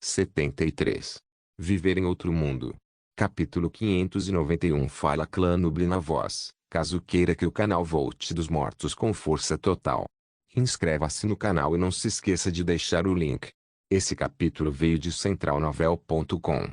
73. Viver em outro mundo. Capítulo 591. Fala Clã Nubli na voz, caso queira que o canal volte dos mortos com força total. Inscreva-se no canal e não se esqueça de deixar o link. Esse capítulo veio de centralnovel.com.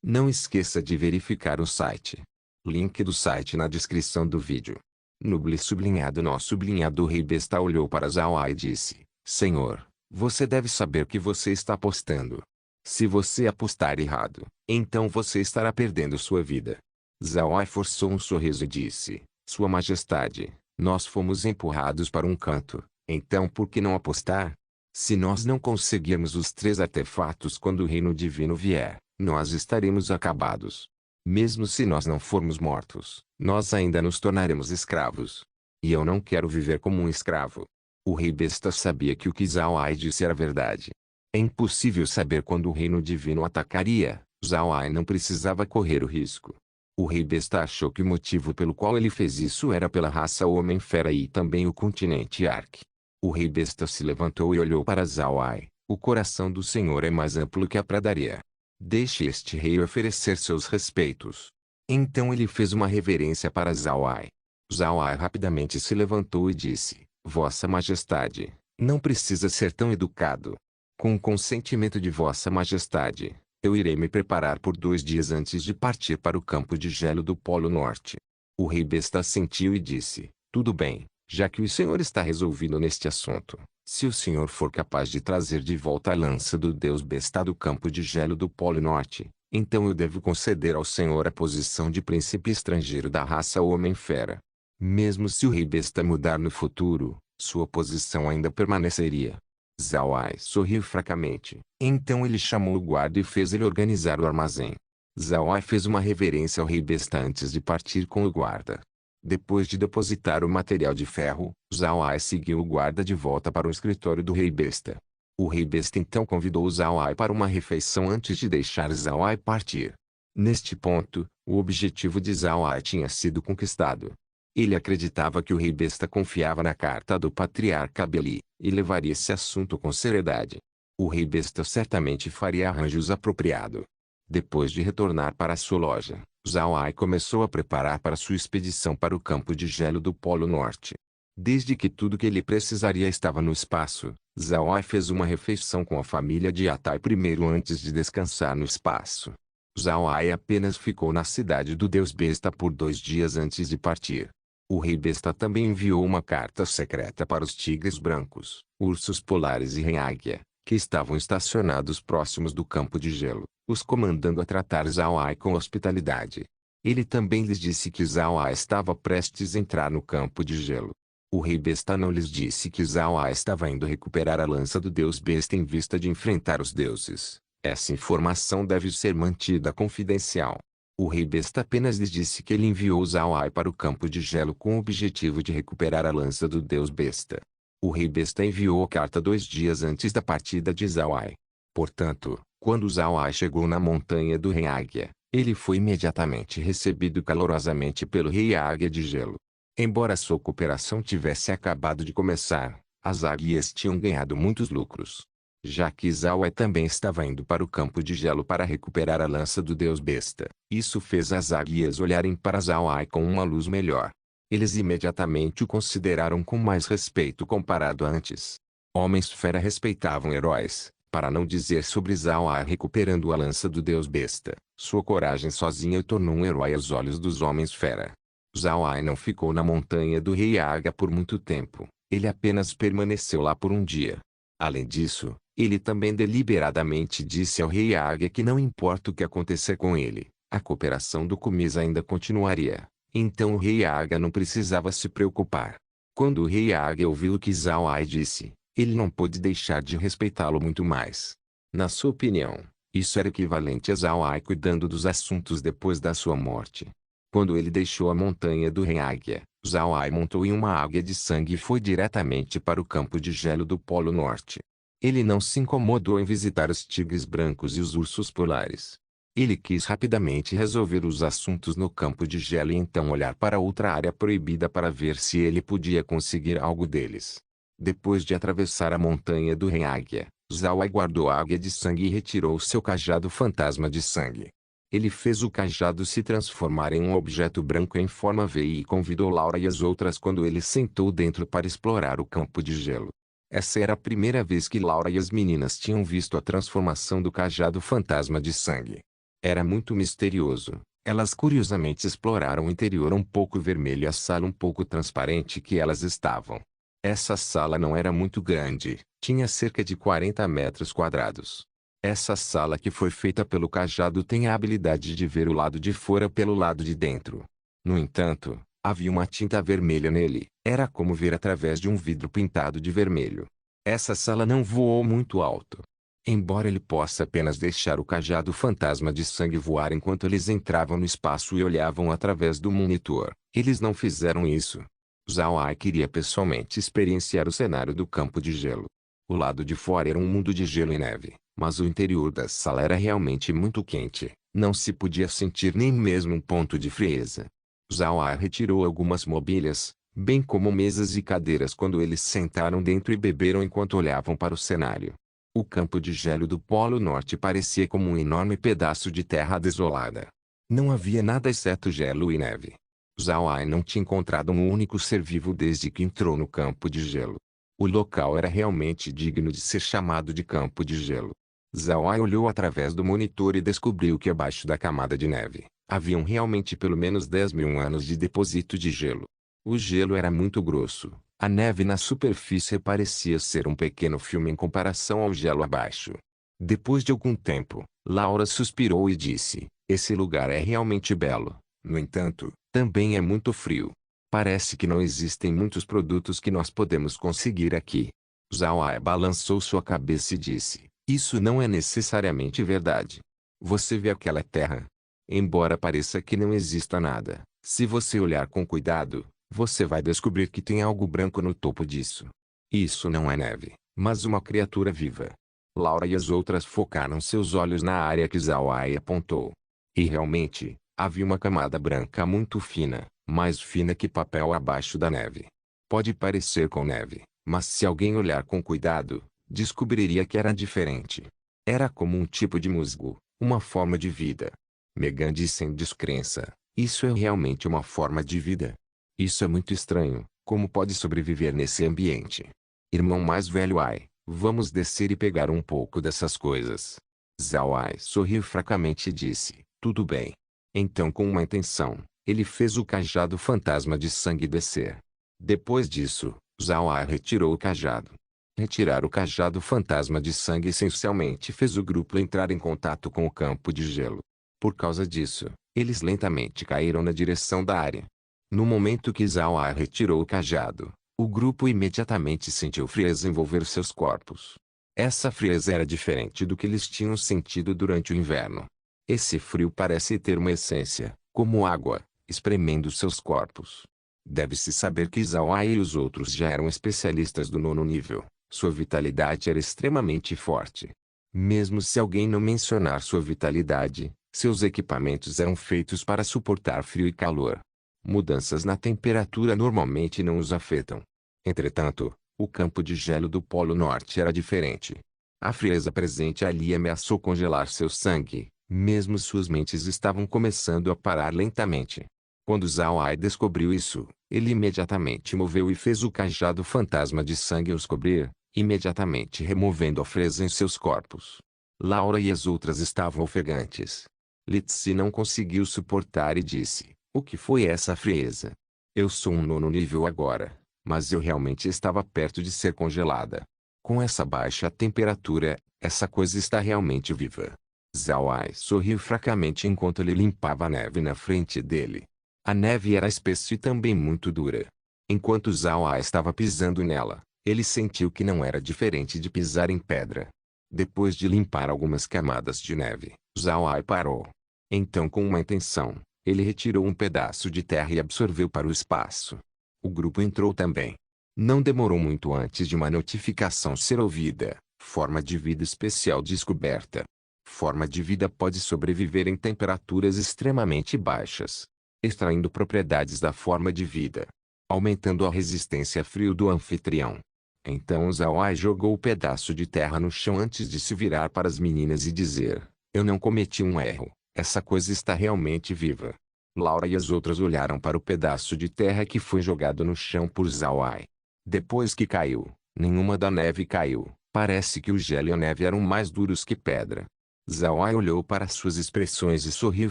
Não esqueça de verificar o site. Link do site na descrição do vídeo. Nubli sublinhado nó sublinhado. O rei besta olhou para Zawa e disse: Senhor, você deve saber que você está apostando. Se você apostar errado, então você estará perdendo sua vida. Zawa forçou um sorriso e disse: Sua Majestade, nós fomos empurrados para um canto, então por que não apostar? Se nós não conseguirmos os 3 artefatos quando o reino divino vier, nós estaremos acabados. Mesmo se nós não formos mortos, nós ainda nos tornaremos escravos. E eu não quero viver como um escravo. O rei besta sabia que o que Zawa disse era verdade. É impossível saber quando o reino divino atacaria. Zawa não precisava correr o risco. O rei besta achou que o motivo pelo qual ele fez isso era pela raça Homem-Fera e também o continente Ark. O rei besta se levantou e olhou para Zawa. O coração do senhor é mais amplo que a pradaria. Deixe este rei oferecer seus respeitos. Então ele fez uma reverência para Zawa. Zawa rapidamente se levantou e disse: Vossa Majestade, não precisa ser tão educado. Com o consentimento de Vossa Majestade, eu irei me preparar por 2 dias antes de partir para o campo de gelo do Polo Norte. O rei besta assentiu e disse: Tudo bem, já que o senhor está resolvido neste assunto. Se o senhor for capaz de trazer de volta a lança do deus besta do campo de gelo do Polo Norte, então eu devo conceder ao senhor a posição de príncipe estrangeiro da raça Homem-Fera. Mesmo se o rei besta mudar no futuro, sua posição ainda permaneceria. Zawa sorriu fracamente. Então ele chamou o guarda e fez ele organizar o armazém. Zawa fez uma reverência ao rei besta antes de partir com o guarda. Depois de depositar o material de ferro, Zawa seguiu o guarda de volta para o escritório do rei besta. O rei besta então convidou Zawa para uma refeição antes de deixar Zawa partir. Neste ponto, o objetivo de Zawa tinha sido conquistado. Ele acreditava que o rei besta confiava na carta do patriarca Beli, e levaria esse assunto com seriedade. O rei besta certamente faria arranjos apropriados. Depois de retornar para sua loja, Zawa começou a preparar para sua expedição para o campo de gelo do Polo Norte. Desde que tudo que ele precisaria estava no espaço, Zawa fez uma refeição com a família de Atai primeiro antes de descansar no espaço. Zawa apenas ficou na cidade do deus besta por 2 dias antes de partir. O rei besta também enviou uma carta secreta para os tigres brancos, ursos polares e rei-águia, que estavam estacionados próximos do campo de gelo, os comandando a tratar Zawa com hospitalidade. Ele também lhes disse que Zawa estava prestes a entrar no campo de gelo. O rei besta não lhes disse que Zawa estava indo recuperar a lança do deus besta em vista de enfrentar os deuses. Essa informação deve ser mantida confidencial. O rei besta apenas lhes disse que ele enviou Zawa para o campo de gelo com o objetivo de recuperar a lança do deus besta. O rei besta enviou a carta 2 dias antes da partida de Zawa. Portanto, quando Zawa chegou na montanha do Rei Águia, ele foi imediatamente recebido calorosamente pelo Rei Águia de Gelo. Embora sua cooperação tivesse acabado de começar, as águias tinham ganhado muitos lucros. Já que Zawa também estava indo para o campo de gelo para recuperar a lança do deus besta, isso fez as águias olharem para Zawa com uma luz melhor. Eles imediatamente o consideraram com mais respeito comparado a antes. Homens-fera respeitavam heróis, para não dizer sobre Zawa recuperando a lança do deus besta. Sua coragem sozinha o tornou um herói aos olhos dos homens-fera. Zawa não ficou na montanha do Rei Águia por muito tempo, ele apenas permaneceu lá por um dia. Além disso, ele também deliberadamente disse ao Rei Águia que não importa o que acontecer com ele, a cooperação do Kumiz ainda continuaria. Então o Rei Águia não precisava se preocupar. Quando o Rei Águia ouviu o que Zawa disse, ele não pôde deixar de respeitá-lo muito mais. Na sua opinião, isso era equivalente a Zawa cuidando dos assuntos depois da sua morte. Quando ele deixou a montanha do Rei Águia, Zawa montou em uma águia de sangue e foi diretamente para o campo de gelo do Polo Norte. Ele não se incomodou em visitar os tigres brancos e os ursos polares. Ele quis rapidamente resolver os assuntos no campo de gelo e então olhar para outra área proibida para ver se ele podia conseguir algo deles. Depois de atravessar a montanha do Rei Águia, Zhao Ai guardou a águia de sangue e retirou seu cajado fantasma de sangue. Ele fez o cajado se transformar em um objeto branco em forma V e convidou Laura e as outras quando ele sentou dentro para explorar o campo de gelo. Essa era a primeira vez que Laura e as meninas tinham visto a transformação do cajado fantasma de sangue. Era muito misterioso. Elas curiosamente exploraram o interior um pouco vermelho e a sala um pouco transparente que elas estavam. Essa sala não era muito grande, tinha cerca de 40 metros quadrados. Essa sala que foi feita pelo cajado tem a habilidade de ver o lado de fora pelo lado de dentro. No entanto, havia uma tinta vermelha nele, era como ver através de um vidro pintado de vermelho. Essa sala não voou muito alto. Embora ele possa apenas deixar o cajado fantasma de sangue voar enquanto eles entravam no espaço e olhavam através do monitor, eles não fizeram isso. Zhao Ai queria pessoalmente experienciar o cenário do campo de gelo. O lado de fora era um mundo de gelo e neve, mas o interior da sala era realmente muito quente, não se podia sentir nem mesmo um ponto de frieza. Zhao Ai retirou algumas mobílias, bem como mesas e cadeiras quando eles sentaram dentro e beberam enquanto olhavam para o cenário. O campo de gelo do Polo Norte parecia como um enorme pedaço de terra desolada. Não havia nada exceto gelo e neve. Zhao Ai não tinha encontrado um único ser vivo desde que entrou no campo de gelo. O local era realmente digno de ser chamado de campo de gelo. Zhao Ai olhou através do monitor e descobriu que abaixo da camada de neve, haviam realmente pelo menos 10.000 anos de depósito de gelo. O gelo era muito grosso. A neve na superfície parecia ser um pequeno filme em comparação ao gelo abaixo. Depois de algum tempo, Laura suspirou e disse: "Esse lugar é realmente belo. No entanto, também é muito frio. Parece que não existem muitos produtos que nós podemos conseguir aqui." Zhao Ai balançou sua cabeça e disse: "Isso não é necessariamente verdade. Você vê aquela terra? Embora pareça que não exista nada, se você olhar com cuidado, você vai descobrir que tem algo branco no topo disso. Isso não é neve, mas uma criatura viva." Laura e as outras focaram seus olhos na área que Zhao Ai apontou. E realmente, havia uma camada branca muito fina, mais fina que papel abaixo da neve. Pode parecer com neve, mas se alguém olhar com cuidado, descobriria que era diferente. Era como um tipo de musgo, uma forma de vida. Megan disse sem descrença: "Isso é realmente uma forma de vida? Isso é muito estranho. Como pode sobreviver nesse ambiente?" "Irmão mais velho Ai, vamos descer e pegar um pouco dessas coisas." Zhao Ai sorriu fracamente e disse: "Tudo bem." Então, com uma intenção, ele fez o cajado fantasma de sangue descer. Depois disso, Zhao Ai retirou o cajado. Retirar o cajado fantasma de sangue essencialmente fez o grupo entrar em contato com o campo de gelo. Por causa disso, eles lentamente caíram na direção da área. No momento que Zhao Ai retirou o cajado, o grupo imediatamente sentiu frieza envolver seus corpos. Essa frieza era diferente do que eles tinham sentido durante o inverno. Esse frio parece ter uma essência, como água, espremendo seus corpos. Deve-se saber que Zhao Ai e os outros já eram especialistas do 9º nível. Sua vitalidade era extremamente forte. Mesmo se alguém não mencionar sua vitalidade, seus equipamentos eram feitos para suportar frio e calor. Mudanças na temperatura normalmente não os afetam. Entretanto, o campo de gelo do Polo Norte era diferente. A frieza presente ali ameaçou congelar seu sangue, mesmo suas mentes estavam começando a parar lentamente. Quando Zhao Ai descobriu isso, ele imediatamente moveu e fez o cajado fantasma de sangue os cobrir, imediatamente removendo a frieza em seus corpos. Laura e as outras estavam ofegantes. Litsi não conseguiu suportar e disse: "O que foi essa frieza? Eu sou um 9º nível agora, mas eu realmente estava perto de ser congelada. Com essa baixa temperatura, essa coisa está realmente viva." Zhao Ai sorriu fracamente enquanto ele limpava a neve na frente dele. A neve era espessa e também muito dura. Enquanto Zhao Ai estava pisando nela, ele sentiu que não era diferente de pisar em pedra. Depois de limpar algumas camadas de neve, Zhao Ai parou. Então, com uma intenção, ele retirou um pedaço de terra e absorveu para o espaço. O grupo entrou também. Não demorou muito antes de uma notificação ser ouvida: "Forma de vida especial descoberta. Forma de vida pode sobreviver em temperaturas extremamente baixas, extraindo propriedades da forma de vida, aumentando a resistência a frio do anfitrião." Então Zawai jogou o pedaço de terra no chão antes de se virar para as meninas e dizer: eu não cometi um erro, essa coisa está realmente viva. Laura e as outras olharam para o pedaço de terra que foi jogado no chão por Zawai. Depois que caiu, nenhuma da neve caiu. Parece que o gelo e a neve eram mais duros que pedra. Zawai olhou para suas expressões e sorriu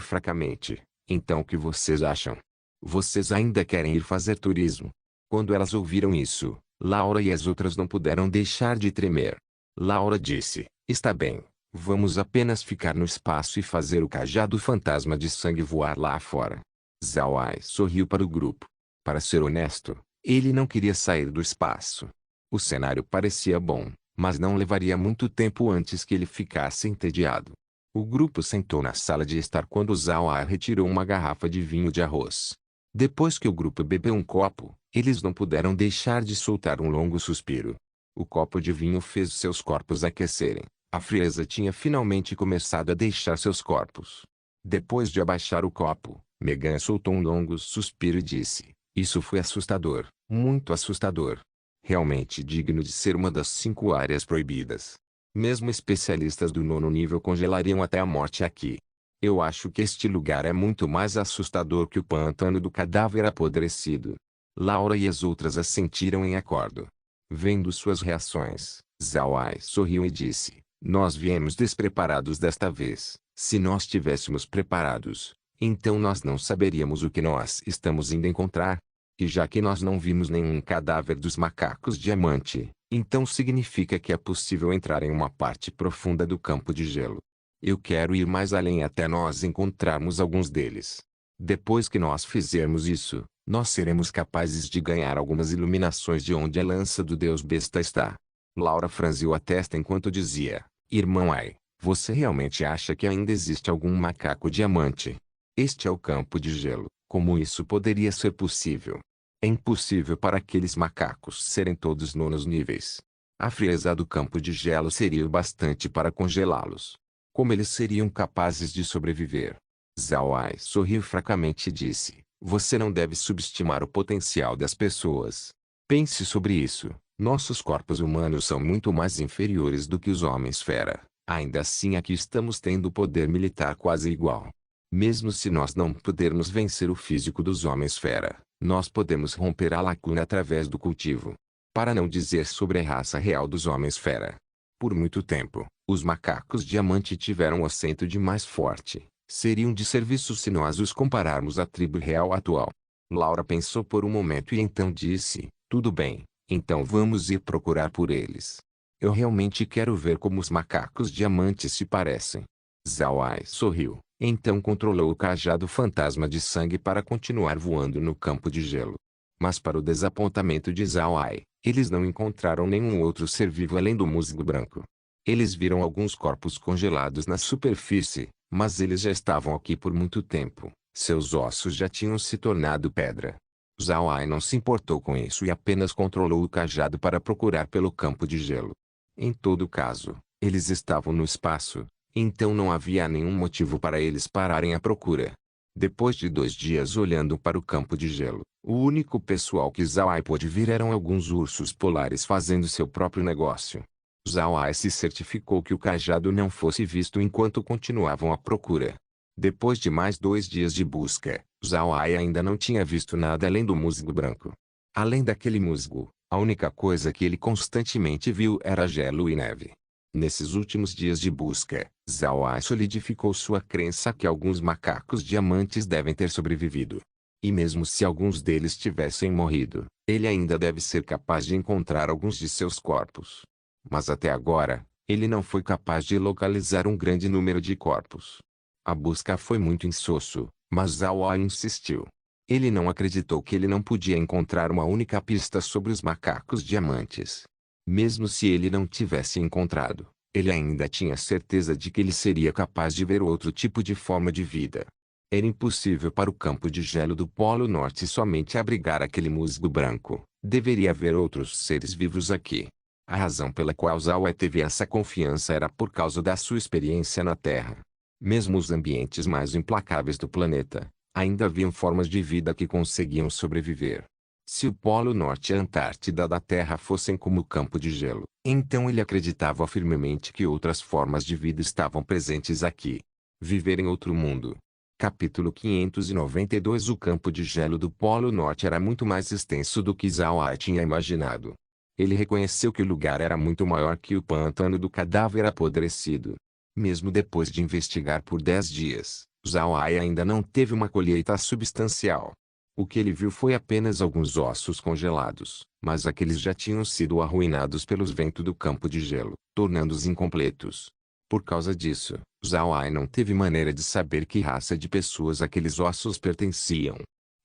fracamente. Então o que vocês acham? Vocês ainda querem ir fazer turismo? Quando elas ouviram isso, Laura e as outras não puderam deixar de tremer. Laura disse: está bem, vamos apenas ficar no espaço e fazer o cajado fantasma de sangue voar lá fora. Zawai sorriu para o grupo. Para ser honesto, ele não queria sair do espaço. O cenário parecia bom, mas não levaria muito tempo antes que ele ficasse entediado. O grupo sentou na sala de estar quando Zawai retirou uma garrafa de vinho de arroz. Depois que o grupo bebeu um copo, eles não puderam deixar de soltar um longo suspiro. O copo de vinho fez seus corpos aquecerem. A frieza tinha finalmente começado a deixar seus corpos. Depois de abaixar o copo, Megan soltou um longo suspiro e disse: isso foi assustador, muito assustador. Realmente digno de ser uma das 5 áreas proibidas. Mesmo especialistas do 9º nível congelariam até a morte aqui. Eu acho que este lugar é muito mais assustador que o pântano do cadáver apodrecido. Laura e as outras assentiram em acordo. Vendo suas reações, Zawai sorriu e disse: nós viemos despreparados desta vez. Se nós estivéssemos preparados, então nós não saberíamos o que nós estamos indo encontrar. E já que nós não vimos nenhum cadáver dos macacos diamante, então significa que é possível entrar em uma parte profunda do campo de gelo. Eu quero ir mais além até nós encontrarmos alguns deles. Depois que nós fizermos isso, nós seremos capazes de ganhar algumas iluminações de onde a lança do Deus Besta está. Laura franziu a testa enquanto dizia: irmão Ai, você realmente acha que ainda existe algum macaco diamante? Este é o campo de gelo, como isso poderia ser possível? É impossível para aqueles macacos serem todos 9º níveis. A frieza do campo de gelo seria o bastante para congelá-los. Como eles seriam capazes de sobreviver? Zawai sorriu fracamente e disse: você não deve subestimar o potencial das pessoas. Pense sobre isso. Nossos corpos humanos são muito mais inferiores do que os homens-fera. Ainda assim aqui estamos tendo poder militar quase igual. Mesmo se nós não pudermos vencer o físico dos homens-fera, nós podemos romper a lacuna através do cultivo. Para não dizer sobre a raça real dos homens-fera. Por muito tempo, os macacos diamante tiveram o acento de mais forte. Seriam de serviço se nós os compararmos à tribo real atual. Laura pensou por um momento e então disse: tudo bem, então vamos ir procurar por eles. Eu realmente quero ver como os macacos diamantes se parecem. Zawai sorriu, então controlou o cajado fantasma de sangue para continuar voando no campo de gelo. Mas para o desapontamento de Zawai, eles não encontraram nenhum outro ser vivo além do musgo branco. Eles viram alguns corpos congelados na superfície, mas eles já estavam aqui por muito tempo. Seus ossos já tinham se tornado pedra. Zawai não se importou com isso e apenas controlou o cajado para procurar pelo campo de gelo. Em todo caso, eles estavam no espaço, então não havia nenhum motivo para eles pararem a procura. Depois de 2 dias olhando para o campo de gelo, o único pessoal que Zawai pôde ver eram alguns ursos polares fazendo seu próprio negócio. Zawai se certificou que o cajado não fosse visto enquanto continuavam a procura. Depois de mais 2 dias de busca, Zawai ainda não tinha visto nada além do musgo branco. Além daquele musgo, a única coisa que ele constantemente viu era gelo e neve. Nesses últimos dias de busca, Zawai solidificou sua crença que alguns macacos diamantes devem ter sobrevivido. E mesmo se alguns deles tivessem morrido, ele ainda deve ser capaz de encontrar alguns de seus corpos. Mas até agora, ele não foi capaz de localizar um grande número de corpos. A busca foi muito insosso, mas Zawai insistiu. Ele não acreditou que ele não podia encontrar uma única pista sobre os macacos diamantes. Mesmo se ele não tivesse encontrado, ele ainda tinha certeza de que ele seria capaz de ver outro tipo de forma de vida. Era impossível para o campo de gelo do Polo Norte somente abrigar aquele musgo branco. Deveria haver outros seres vivos aqui. A razão pela qual Zawai teve essa confiança era por causa da sua experiência na Terra. Mesmo os ambientes mais implacáveis do planeta, ainda haviam formas de vida que conseguiam sobreviver. Se o Polo Norte e a Antártida da Terra fossem como o campo de gelo, então ele acreditava firmemente que outras formas de vida estavam presentes aqui. Viver em outro mundo. Capítulo 592. O campo de gelo do Polo Norte era muito mais extenso do que Zhao Ai tinha imaginado. Ele reconheceu que o lugar era muito maior que o pântano do cadáver apodrecido. Mesmo depois de investigar por 10 dias, Zhao Ai ainda não teve uma colheita substancial. O que ele viu foi apenas alguns ossos congelados, mas aqueles já tinham sido arruinados pelos ventos do campo de gelo, tornando-os incompletos. Por causa disso, Zhao Ai não teve maneira de saber que raça de pessoas aqueles ossos pertenciam.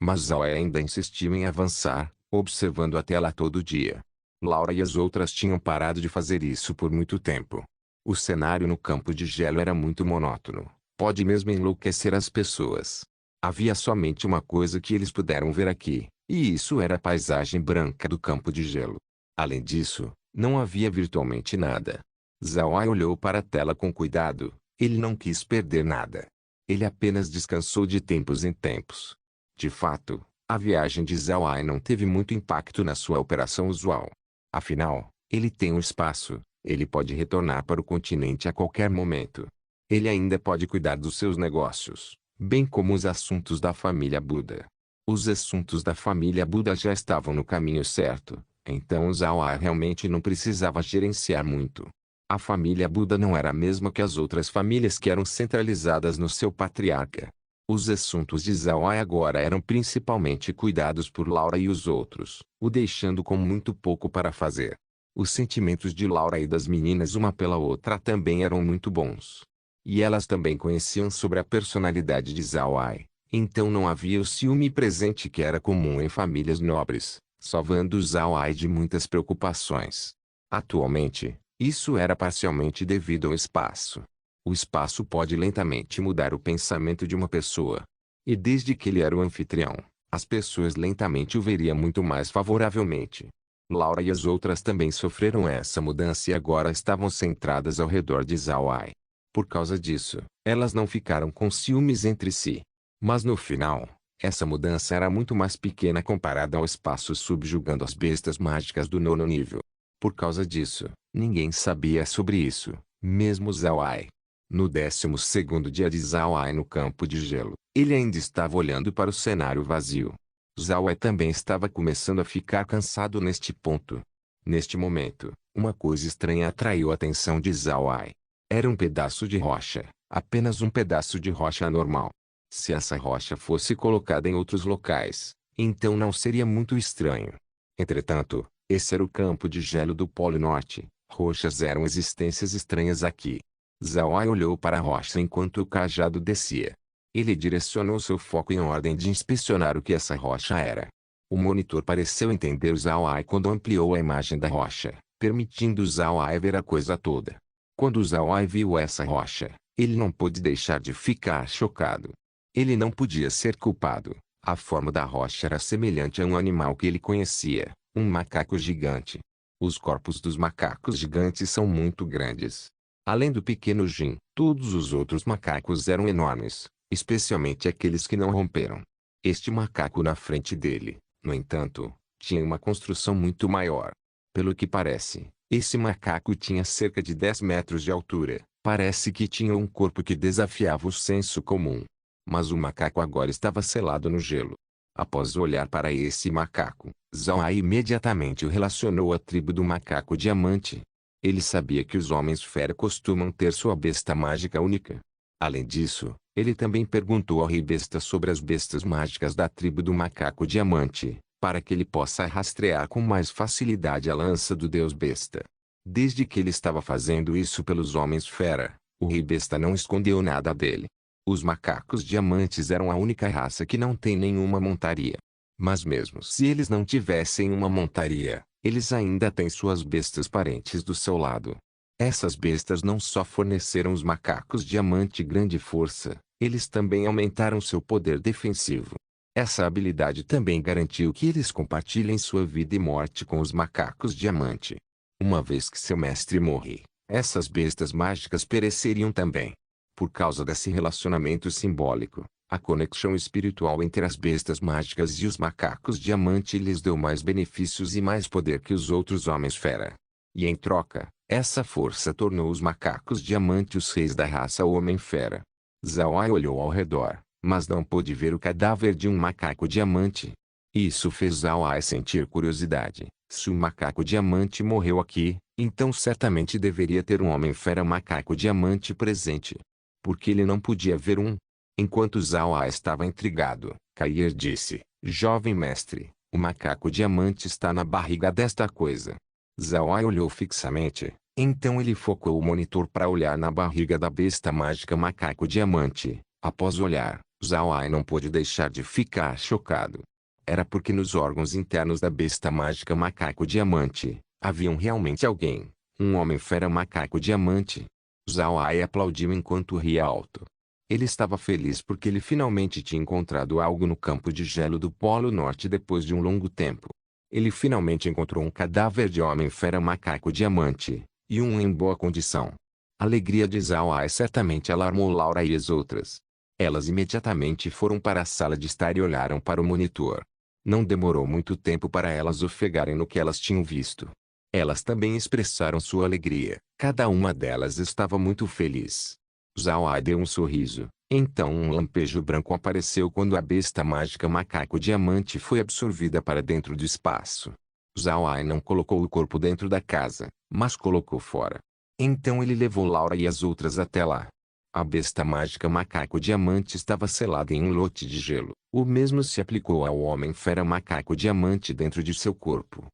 Mas Zhao Ai ainda insistiu em avançar, observando a tela todo dia. Laura e as outras tinham parado de fazer isso por muito tempo. O cenário no campo de gelo era muito monótono, pode mesmo enlouquecer as pessoas. Havia somente uma coisa que eles puderam ver aqui, e isso era a paisagem branca do campo de gelo. Além disso, não havia virtualmente nada. Zhao Ai olhou para a tela com cuidado, ele não quis perder nada. Ele apenas descansou de tempos em tempos. De fato, a viagem de Zhao Ai não teve muito impacto na sua operação usual. Afinal, ele tem um espaço, ele pode retornar para o continente a qualquer momento. Ele ainda pode cuidar dos seus negócios, bem como os assuntos da família Buda. Os assuntos da família Buda já estavam no caminho certo, então Zhao Ai realmente não precisava gerenciar muito. A família Buda não era a mesma que as outras famílias que eram centralizadas no seu patriarca. Os assuntos de Zhao Ai agora eram principalmente cuidados por Laura e os outros, o deixando com muito pouco para fazer. Os sentimentos de Laura e das meninas uma pela outra também eram muito bons. E elas também conheciam sobre a personalidade de Zhao Ai, então não havia o ciúme presente que era comum em famílias nobres, salvando Zhao Ai de muitas preocupações. Atualmente, isso era parcialmente devido ao espaço. O espaço pode lentamente mudar o pensamento de uma pessoa. E desde que ele era o anfitrião, as pessoas lentamente o veriam muito mais favoravelmente. Laura e as outras também sofreram essa mudança e agora estavam centradas ao redor de Zhao Ai. Por causa disso, elas não ficaram com ciúmes entre si. Mas no final, essa mudança era muito mais pequena comparada ao espaço subjugando as bestas mágicas do 9º nível. Por causa disso, ninguém sabia sobre isso, mesmo Zhao Ai. No 12º dia de Zhao Ai no campo de gelo, ele ainda estava olhando para o cenário vazio. Zhao Ai também estava começando a ficar cansado neste ponto. Neste momento, uma coisa estranha atraiu a atenção de Zhao Ai. Era um pedaço de rocha, apenas um pedaço de rocha normal. Se essa rocha fosse colocada em outros locais, então não seria muito estranho. Entretanto, esse era o campo de gelo do Polo Norte, rochas eram existências estranhas aqui. Zhao Ai olhou para a rocha enquanto o cajado descia. Ele direcionou seu foco em ordem de inspecionar o que essa rocha era. O monitor pareceu entender Zhao Ai quando ampliou a imagem da rocha, permitindo Zhao Ai ver a coisa toda. Quando Zhao Ai viu essa rocha, ele não pôde deixar de ficar chocado. Ele não podia ser culpado. A forma da rocha era semelhante a um animal que ele conhecia, um macaco gigante. Os corpos dos macacos gigantes são muito grandes. Além do pequeno Jin, todos os outros macacos eram enormes, especialmente aqueles que não romperam. Este macaco na frente dele, no entanto, tinha uma construção muito maior. Pelo que parece, esse macaco tinha cerca de 10 metros de altura. Parece que tinha um corpo que desafiava o senso comum. Mas o macaco agora estava selado no gelo. Após olhar para esse macaco, Zhao Ai imediatamente o relacionou à tribo do macaco diamante. Ele sabia que os homens fera costumam ter sua besta mágica única. Além disso, ele também perguntou ao rei besta sobre as bestas mágicas da tribo do macaco diamante, para que ele possa rastrear com mais facilidade a lança do deus besta. Desde que ele estava fazendo isso pelos homens fera, o rei besta não escondeu nada dele. Os macacos diamantes eram a única raça que não tem nenhuma montaria. Mas mesmo se eles não tivessem uma montaria, eles ainda têm suas bestas parentes do seu lado. Essas bestas não só forneceram os macacos diamante grande força, eles também aumentaram seu poder defensivo. Essa habilidade também garantiu que eles compartilhem sua vida e morte com os macacos diamante. Uma vez que seu mestre morre, essas bestas mágicas pereceriam também. Por causa desse relacionamento simbólico, A conexão espiritual entre as bestas mágicas e os macacos diamante lhes deu mais benefícios e mais poder que os outros homens-fera. E em troca, essa força tornou os macacos diamante os reis da raça homem-fera. Zhao Ai olhou ao redor, mas não pôde ver o cadáver de um macaco diamante. Isso fez Zhao Ai sentir curiosidade. Se o macaco diamante morreu aqui, então certamente deveria ter um homem-fera macaco diamante presente. Porque ele não podia ver um? Enquanto Zhao Ai estava intrigado, Kair disse: Jovem mestre, o macaco diamante está na barriga desta coisa. Zhao Ai olhou fixamente, então ele focou o monitor para olhar na barriga da besta mágica macaco diamante. Após olhar, Zhao Ai não pôde deixar de ficar chocado. Era porque nos órgãos internos da besta mágica macaco diamante, haviam realmente alguém, um homem-fera macaco diamante. Zhao Ai aplaudiu enquanto ria alto. Ele estava feliz porque ele finalmente tinha encontrado algo no campo de gelo do Polo Norte depois de um longo tempo. Ele finalmente encontrou um cadáver de homem-fera macaco diamante, e um em boa condição. A alegria de Zhao Ai certamente alarmou Laura e as outras. Elas imediatamente foram para a sala de estar e olharam para o monitor. Não demorou muito tempo para elas ofegarem no que elas tinham visto. Elas também expressaram sua alegria. Cada uma delas estava muito feliz. Zhao Ai deu um sorriso. Então um lampejo branco apareceu quando a besta mágica macaco diamante foi absorvida para dentro do espaço. Zhao Ai não colocou o corpo dentro da casa, mas colocou fora. Então ele levou Laura e as outras até lá. A besta mágica macaco diamante estava selada em um lote de gelo. O mesmo se aplicou ao homem-fera macaco diamante dentro de seu corpo.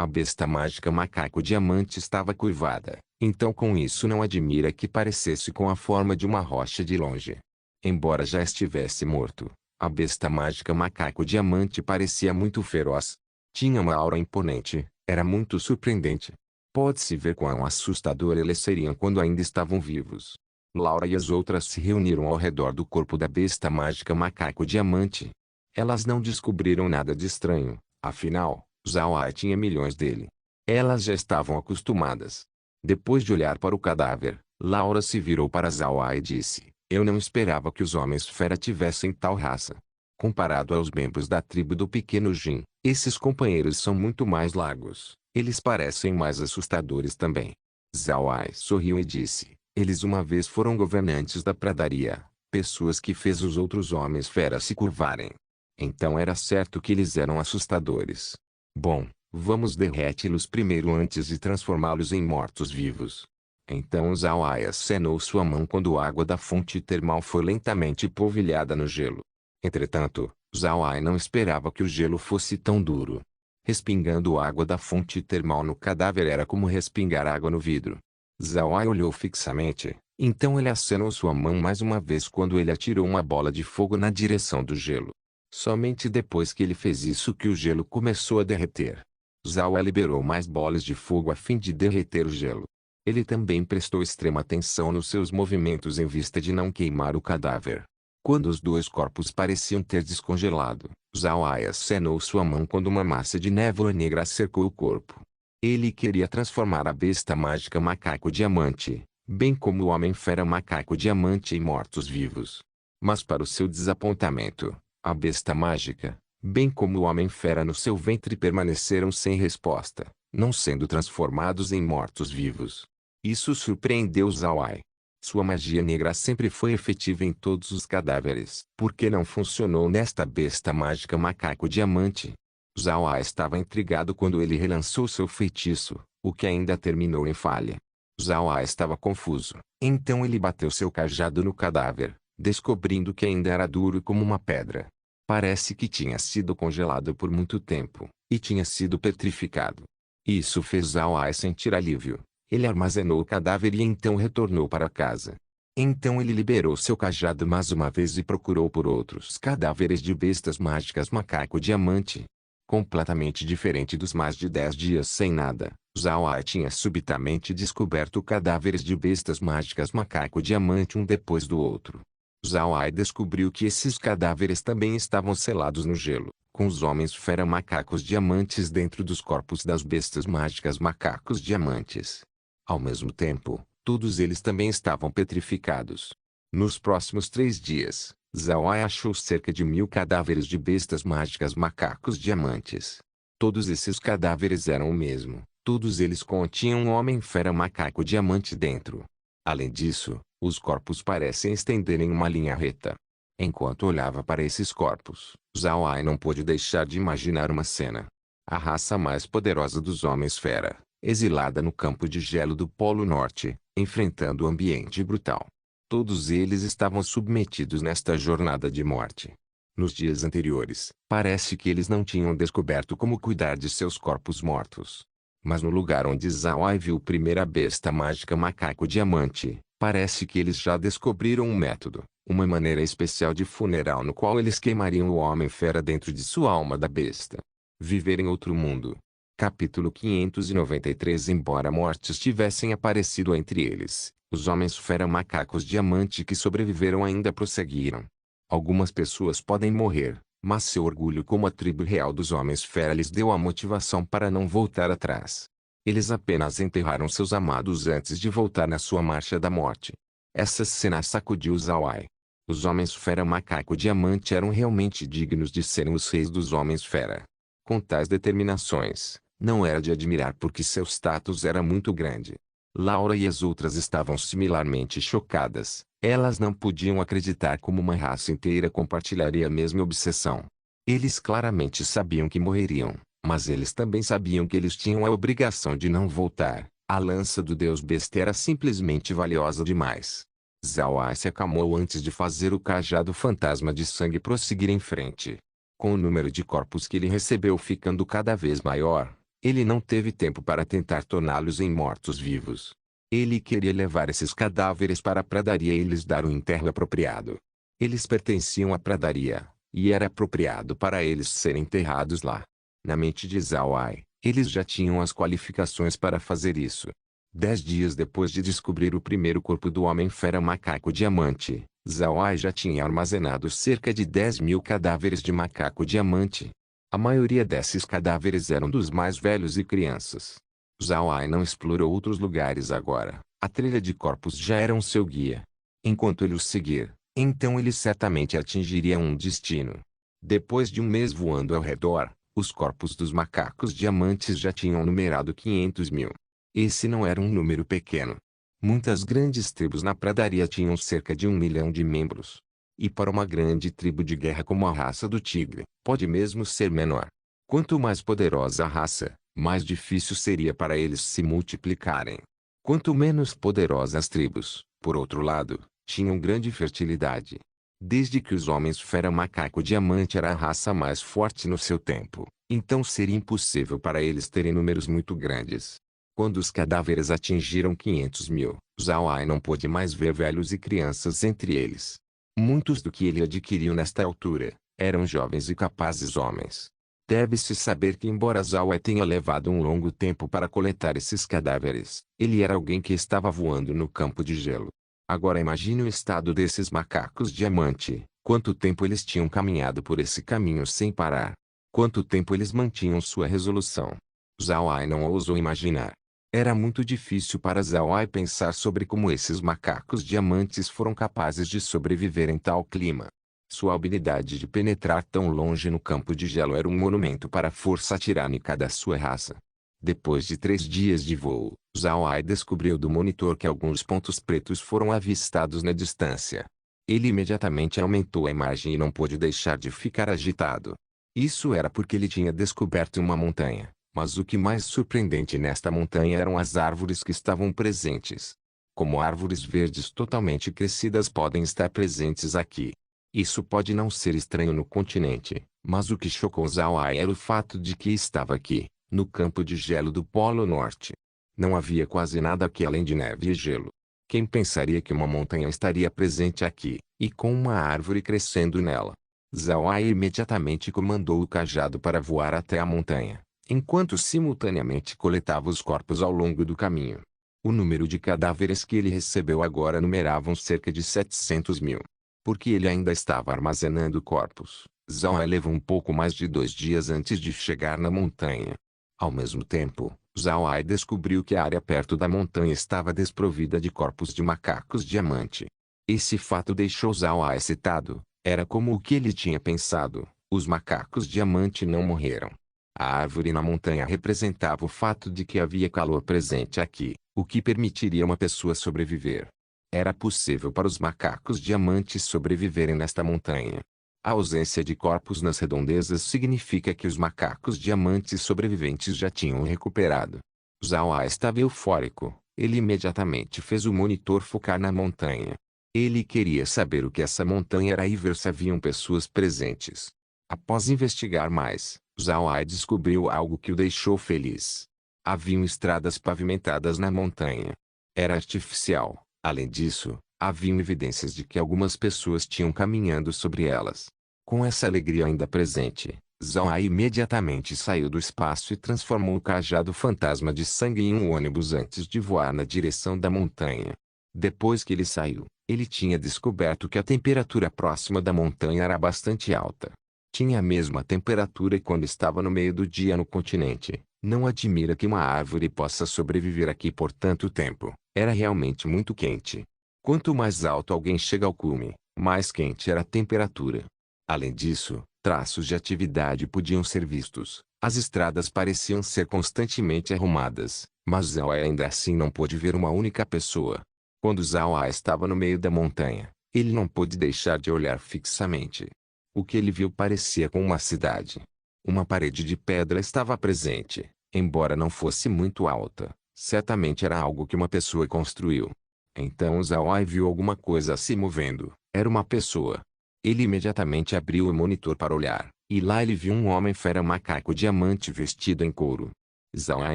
A besta mágica macaco diamante estava curvada, então com isso não admira que parecesse com a forma de uma rocha de longe. Embora já estivesse morto, a besta mágica macaco diamante parecia muito feroz. Tinha uma aura imponente, era muito surpreendente. Pode-se ver quão assustador eles seriam quando ainda estavam vivos. Laura e as outras se reuniram ao redor do corpo da besta mágica macaco diamante. Elas não descobriram nada de estranho, afinal, Zhao Ai tinha milhões dele. Elas já estavam acostumadas. Depois de olhar para o cadáver, Laura se virou para Zhao Ai e disse: Eu não esperava que os homens-fera tivessem tal raça. Comparado aos membros da tribo do pequeno Jin, esses companheiros são muito mais largos. Eles parecem mais assustadores também. Zhao Ai sorriu e disse: Eles uma vez foram governantes da pradaria, pessoas que fez os outros homens-fera se curvarem. Então era certo que eles eram assustadores. Bom, vamos derrete-los primeiro antes de transformá-los em mortos-vivos. Então Zhao Ai acenou sua mão quando a água da fonte termal foi lentamente polvilhada no gelo. Entretanto, Zhao Ai não esperava que o gelo fosse tão duro. Respingando água da fonte termal no cadáver era como respingar água no vidro. Zhao Ai olhou fixamente, então ele acenou sua mão mais uma vez quando ele atirou uma bola de fogo na direção do gelo. Somente depois que ele fez isso que o gelo começou a derreter. Zhao Ai liberou mais bolas de fogo a fim de derreter o gelo. Ele também prestou extrema atenção nos seus movimentos em vista de não queimar o cadáver. Quando os dois corpos pareciam ter descongelado, Zhao Ai acenou sua mão quando uma massa de névoa negra cercou o corpo. Ele queria transformar a besta mágica macaco diamante, bem como o homem-fera macaco diamante em mortos-vivos. Mas para o seu desapontamento, a besta mágica, bem como o homem-fera no seu ventre permaneceram sem resposta, não sendo transformados em mortos-vivos. Isso surpreendeu Zhao Ai. Sua magia negra sempre foi efetiva em todos os cadáveres. Por que não funcionou nesta besta mágica macaco diamante? Zhao Ai estava intrigado quando ele relançou seu feitiço, o que ainda terminou em falha. Zhao Ai estava confuso. Então ele bateu seu cajado no cadáver, descobrindo que ainda era duro como uma pedra. Parece que tinha sido congelado por muito tempo, e tinha sido petrificado. Isso fez Zhao Ai sentir alívio. Ele armazenou o cadáver e então retornou para casa. Então ele liberou seu cajado mais uma vez e procurou por outros cadáveres de bestas mágicas macaco diamante. Completamente diferente dos mais de 10 dias sem nada, Zhao Ai tinha subitamente descoberto cadáveres de bestas mágicas macaco diamante um depois do outro. Zhao Ai descobriu que esses cadáveres também estavam selados no gelo, com os homens-fera macacos diamantes dentro dos corpos das bestas mágicas macacos diamantes. Ao mesmo tempo, todos eles também estavam petrificados. Nos próximos 3 dias, Zhao achou cerca de 1000 cadáveres de bestas mágicas macacos diamantes. Todos esses cadáveres eram o mesmo, todos eles continham um homem-fera macaco diamante dentro. Além disso, os corpos parecem estenderem uma linha reta. Enquanto olhava para esses corpos, Zhao Ai não pôde deixar de imaginar uma cena. A raça mais poderosa dos homens-fera, exilada no campo de gelo do Polo Norte, enfrentando o ambiente brutal. Todos eles estavam submetidos nesta jornada de morte. Nos dias anteriores, parece que eles não tinham descoberto como cuidar de seus corpos mortos. Mas no lugar onde Zhao Ai viu a primeira besta mágica macaco diamante, parece que eles já descobriram um método, uma maneira especial de funeral no qual eles queimariam o homem-fera dentro de sua alma da besta. Viver em outro mundo. Capítulo 593. Embora mortes tivessem aparecido entre eles, os homens-fera macacos diamante que sobreviveram ainda prosseguiram. Algumas pessoas podem morrer, mas seu orgulho como a tribo real dos homens-fera lhes deu a motivação para não voltar atrás. Eles apenas enterraram seus amados antes de voltar na sua marcha da morte. Essa cena sacudiu Zhao Ai. Os homens-fera macaco diamante eram realmente dignos de serem os reis dos homens-fera. Com tais determinações, não era de admirar porque seu status era muito grande. Laura e as outras estavam similarmente chocadas. Elas não podiam acreditar como uma raça inteira compartilharia a mesma obsessão. Eles claramente sabiam que morreriam, mas eles também sabiam que eles tinham a obrigação de não voltar. A lança do deus besta era simplesmente valiosa demais. Zhao Ai se acalmou antes de fazer o cajado fantasma de sangue prosseguir em frente. Com o número de corpos que ele recebeu ficando cada vez maior, ele não teve tempo para tentar torná-los em mortos-vivos. Ele queria levar esses cadáveres para a pradaria e lhes dar um enterro apropriado. Eles pertenciam à pradaria, e era apropriado para eles serem enterrados lá. Na mente de Zhao Ai, eles já tinham as qualificações para fazer isso. 10 dias depois de descobrir o primeiro corpo do homem-fera macaco diamante, Zhao Ai já tinha armazenado cerca de 10.000 cadáveres de macaco diamante. A maioria desses cadáveres eram dos mais velhos e crianças. Zhao Ai não explorou outros lugares agora. A trilha de corpos já era um seu guia. Enquanto ele os seguir, então ele certamente atingiria um destino. Depois de um mês voando ao redor, os corpos dos macacos diamantes já tinham numerado 500.000. Esse não era um número pequeno. Muitas grandes tribos na pradaria tinham cerca de 1 milhão de membros. E para uma grande tribo de guerra como a raça do tigre, pode mesmo ser menor. Quanto mais poderosa a raça, mais difícil seria para eles se multiplicarem. Quanto menos poderosas as tribos, por outro lado, tinham grande fertilidade. Desde que os homens-fera macaco diamante era a raça mais forte no seu tempo, então seria impossível para eles terem números muito grandes. Quando os cadáveres atingiram 500.000, Zhao Ai não pôde mais ver velhos e crianças entre eles. Muitos do que ele adquiriu nesta altura, eram jovens e capazes homens. Deve-se saber que embora Zhao Ai tenha levado um longo tempo para coletar esses cadáveres, ele era alguém que estava voando no campo de gelo. Agora imagine o estado desses macacos diamante, quanto tempo eles tinham caminhado por esse caminho sem parar. Quanto tempo eles mantinham sua resolução. Zhao Ai não ousou imaginar. Era muito difícil para Zhao Ai pensar sobre como esses macacos diamantes foram capazes de sobreviver em tal clima. Sua habilidade de penetrar tão longe no campo de gelo era um monumento para a força tirânica da sua raça. Depois de 3 dias de voo, Zhao Ai descobriu do monitor que alguns pontos pretos foram avistados na distância. Ele imediatamente aumentou a imagem e não pôde deixar de ficar agitado. Isso era porque ele tinha descoberto uma montanha, mas o que mais surpreendente nesta montanha eram as árvores que estavam presentes. Como árvores verdes totalmente crescidas podem estar presentes aqui. Isso pode não ser estranho no continente, mas o que chocou Zhao Ai era o fato de que estava aqui, no campo de gelo do Polo Norte. Não havia quase nada aqui além de neve e gelo. Quem pensaria que uma montanha estaria presente aqui, e com uma árvore crescendo nela? Zhao Ai imediatamente comandou o cajado para voar até a montanha, enquanto simultaneamente coletava os corpos ao longo do caminho. O número de cadáveres que ele recebeu agora numeravam cerca de 700.000. Porque ele ainda estava armazenando corpos, Zhao Ai levou um pouco mais de 2 dias antes de chegar na montanha. Ao mesmo tempo, Zhao Ai descobriu que a área perto da montanha estava desprovida de corpos de macacos diamante. Esse fato deixou Zhao Ai excitado. Era como o que ele tinha pensado: os macacos diamante não morreram. A árvore na montanha representava o fato de que havia calor presente aqui, o que permitiria uma pessoa sobreviver. Era possível para os macacos diamantes sobreviverem nesta montanha. A ausência de corpos nas redondezas significa que os macacos diamantes sobreviventes já tinham recuperado. Zawa estava eufórico. Ele imediatamente fez o monitor focar na montanha. Ele queria saber o que essa montanha era e ver se haviam pessoas presentes. Após investigar mais, Zawa descobriu algo que o deixou feliz. Haviam estradas pavimentadas na montanha. Era artificial. Além disso, haviam evidências de que algumas pessoas tinham caminhando sobre elas. Com essa alegria ainda presente, Zawa imediatamente saiu do espaço e transformou o cajado fantasma de sangue em um ônibus antes de voar na direção da montanha. Depois que ele saiu, ele tinha descoberto que a temperatura próxima da montanha era bastante alta. Tinha a mesma temperatura quando estava no meio do dia no continente. Não admira que uma árvore possa sobreviver aqui por tanto tempo. Era realmente muito quente. Quanto mais alto alguém chega ao cume, mais quente era a temperatura. Além disso, traços de atividade podiam ser vistos. As estradas pareciam ser constantemente arrumadas, mas Zawa ainda assim não pôde ver uma única pessoa. Quando Zawa estava no meio da montanha, ele não pôde deixar de olhar fixamente. O que ele viu parecia com uma cidade. Uma parede de pedra estava presente, embora não fosse muito alta. Certamente era algo que uma pessoa construiu. Então Zawa viu alguma coisa se movendo. Era uma pessoa. Ele imediatamente abriu o monitor para olhar, e lá ele viu um homem-fera macaco diamante vestido em couro. Zawa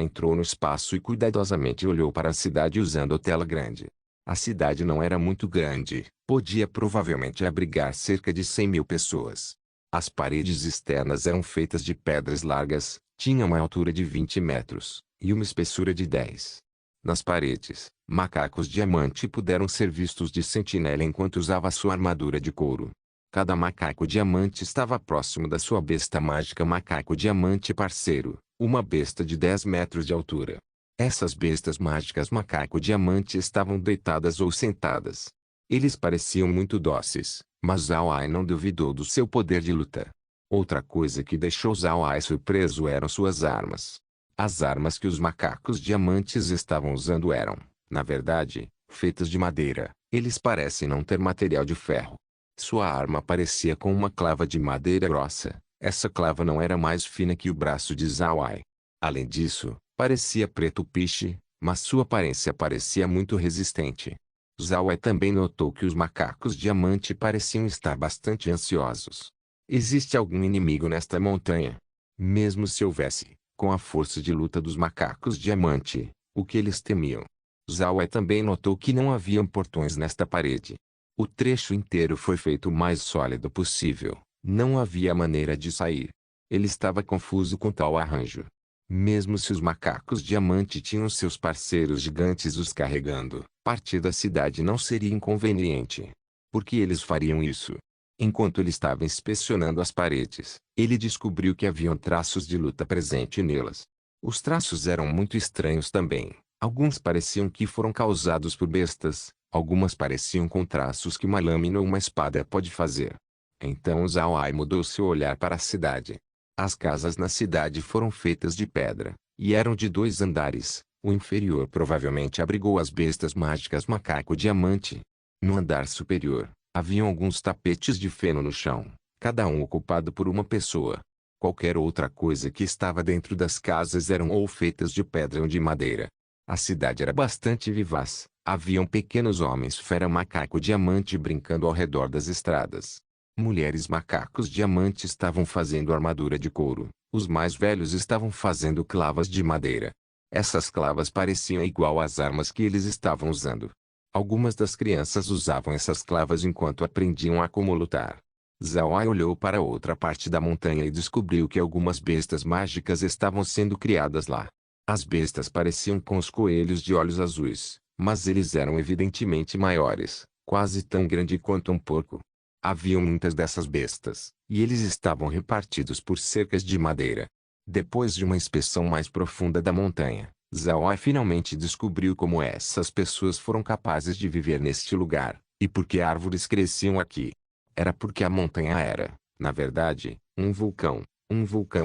entrou no espaço e cuidadosamente olhou para a cidade usando a tela grande. A cidade não era muito grande, podia provavelmente abrigar cerca de 100.000 pessoas. As paredes externas eram feitas de pedras largas, tinham uma altura de 20 metros, e uma espessura de 10. Nas paredes, macacos diamante puderam ser vistos de sentinela enquanto usava sua armadura de couro. Cada macaco diamante estava próximo da sua besta mágica macaco diamante parceiro, uma besta de 10 metros de altura. Essas bestas mágicas macaco diamante estavam deitadas ou sentadas. Eles pareciam muito dóceis, mas Zawa não duvidou do seu poder de luta. Outra coisa que deixou Zawa surpreso eram suas armas. As armas que os macacos diamantes estavam usando eram, na verdade, feitas de madeira. Eles parecem não ter material de ferro. Sua arma parecia com uma clava de madeira grossa. Essa clava não era mais fina que o braço de Zawa. Além disso, parecia preto piche, mas sua aparência parecia muito resistente. Zawa também notou que os macacos diamante pareciam estar bastante ansiosos. Existe algum inimigo nesta montanha? Mesmo se houvesse, com a força de luta dos macacos diamante, o que eles temiam? Zawa também notou que não haviam portões nesta parede. O trecho inteiro foi feito o mais sólido possível. Não havia maneira de sair. Ele estava confuso com tal arranjo. Mesmo se os macacos diamante tinham seus parceiros gigantes os carregando, partir da cidade não seria inconveniente. Por que eles fariam isso? Enquanto ele estava inspecionando as paredes, ele descobriu que haviam traços de luta presente nelas. Os traços eram muito estranhos também. Alguns pareciam que foram causados por bestas, algumas pareciam com traços que uma lâmina ou uma espada pode fazer. Então Zawa mudou seu olhar para a cidade. As casas na cidade foram feitas de pedra, e eram de 2 andares. O inferior provavelmente abrigou as bestas mágicas macaco diamante. No andar superior, haviam alguns tapetes de feno no chão, cada um ocupado por uma pessoa. Qualquer outra coisa que estava dentro das casas eram ou feitas de pedra ou de madeira. A cidade era bastante vivaz. Haviam pequenos homens fera macaco diamante brincando ao redor das estradas. Mulheres macacos diamante estavam fazendo armadura de couro. Os mais velhos estavam fazendo clavas de madeira. Essas clavas pareciam igual às armas que eles estavam usando. Algumas das crianças usavam essas clavas enquanto aprendiam a como lutar. Zawa olhou para outra parte da montanha e descobriu que algumas bestas mágicas estavam sendo criadas lá. As bestas pareciam com os coelhos de olhos azuis, mas eles eram evidentemente maiores, quase tão grande quanto um porco. Haviam muitas dessas bestas, e eles estavam repartidos por cercas de madeira. Depois de uma inspeção mais profunda da montanha, Zawa finalmente descobriu como essas pessoas foram capazes de viver neste lugar, e por que árvores cresciam aqui. Era porque a montanha era, na verdade, um vulcão